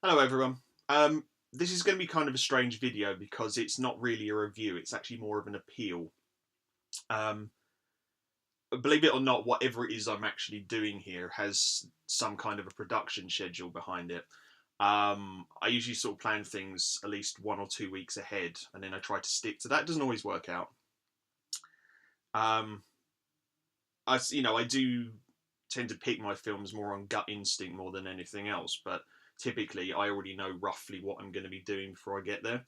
Hello everyone. This is going to be kind of a strange video because it's not really a review, it's actually more of an appeal. Um, Believe it or not, whatever it is I'm actually doing here has some kind of a production schedule behind it. I usually sort of plan things at least 1 or 2 weeks ahead, and then I try to stick to that. It doesn't always work out. Um, I do tend to pick my films more on gut instinct more than anything else, but typically I already know roughly what I'm going to be doing before I get there.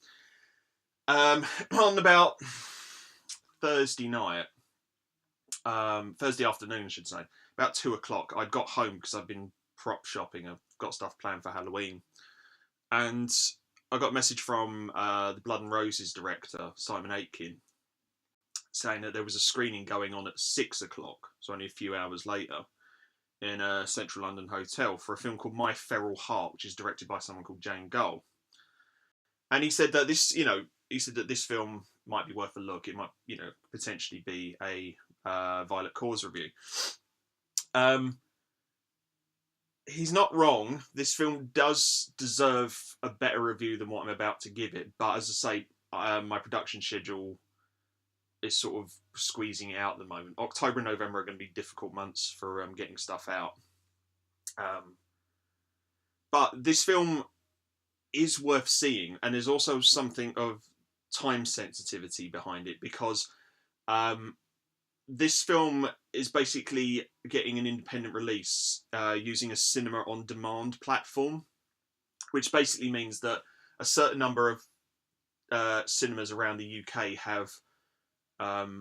On about Thursday night, Thursday afternoon, I should say, about 2 o'clock, I'd got home because I've been prop shopping. I've got stuff planned for Halloween, and I got a message from the Blood and Roses director, Simon Aitken, saying that there was a screening going on at 6 o'clock, so only a few hours later, in a central London hotel for a film called My Feral Heart, which is directed by someone called Jane Gull. And he said that this film might be worth a look. It might, potentially be a Violet Cause review. He's not wrong. This film does deserve a better review than what I'm about to give it. But as I say, my production schedule is sort of squeezing it out at the moment. October and November are going to be difficult months for getting stuff out. But this film is worth seeing, and there's also something of time sensitivity behind it because this film is basically getting an independent release using a cinema on demand platform, which basically means that a certain number of cinemas around the UK have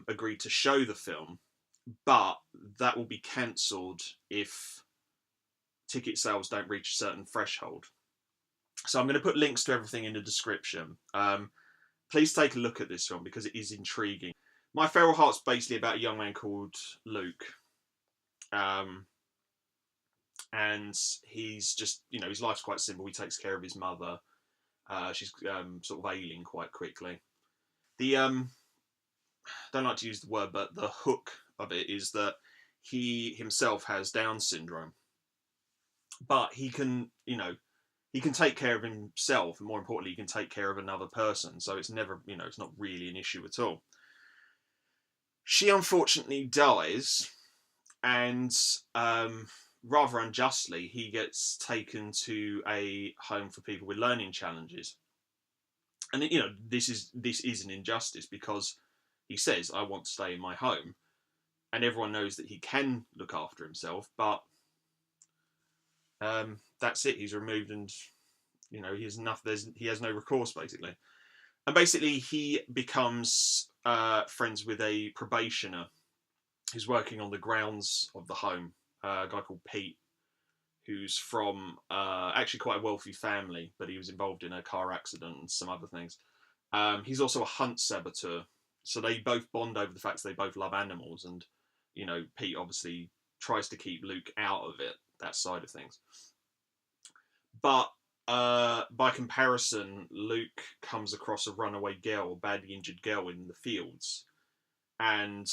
agreed to show the film, but that will be cancelled if ticket sales don't reach a certain threshold. So I'm going to put links to everything in the description. Please take a look at this film because it is intriguing. My Feral Heart's basically about a young man called Luke. And he's just, his life's quite simple. He takes care of his mother. She's sort of ailing quite quickly. The, don't like to use the word, but the hook of it is that he himself has Down syndrome. But he can, he can take care of himself, and more importantly, he can take care of another person. So it's never, it's not really an issue at all. She unfortunately dies, and rather unjustly, he gets taken to a home for people with learning challenges. And this is an injustice because he says, "I want to stay in my home," and everyone knows that he can look after himself, but that's it. He's removed, and he has enough. He has no recourse basically, and basically he becomes friends with a probationer who's working on the grounds of the home. A guy called Pete, who's from actually quite a wealthy family, but he was involved in a car accident and some other things. He's also a hunt saboteur, so they both bond over the fact that they both love animals, and Pete obviously tries to keep Luke out of it, that side of things. But by comparison, Luke comes across a runaway girl, a badly injured girl in the fields, and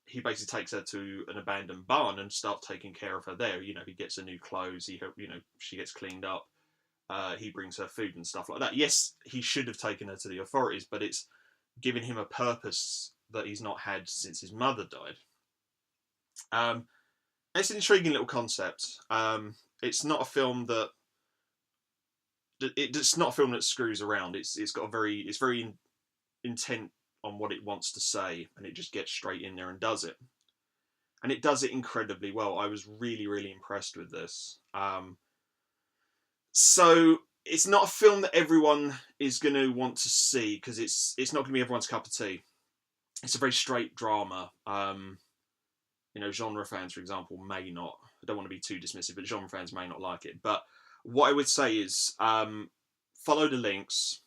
he basically takes her to an abandoned barn and starts taking care of her there. He gets her new clothes. She gets cleaned up. He brings her food and stuff like that. Yes, he should have taken her to the authorities, but it's giving him a purpose that he's not had since his mother died. It's an intriguing little concept. It's not a film that it's not a film that screws around. It's very intent on what it wants to say, and it just gets straight in there and does it. And it does it incredibly well. I was really, really impressed with this. So it's not a film that everyone is going to want to see because it's not going to be everyone's cup of tea. It's a very straight drama. Genre fans, for example, may not. I don't want to be too dismissive, but genre fans may not like it. But what I would say is follow the links,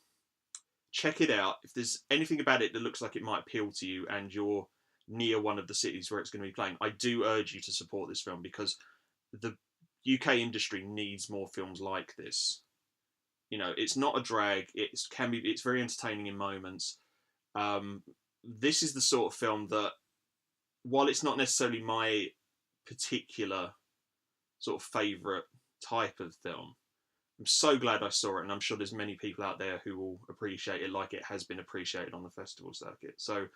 check it out. If there's anything about it that looks like it might appeal to you and you're near one of the cities where it's going to be playing, I do urge you to support this film because the UK industry needs more films like this. It's not a drag. It's very entertaining in moments. This is the sort of film that, while it's not necessarily my particular sort of favourite type of film, I'm so glad I saw it, and I'm sure there's many people out there who will appreciate it like it has been appreciated on the festival circuit. So,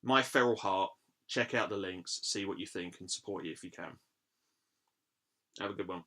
My Feral Heart, check out the links, see what you think, and support it if you can. Have a good one.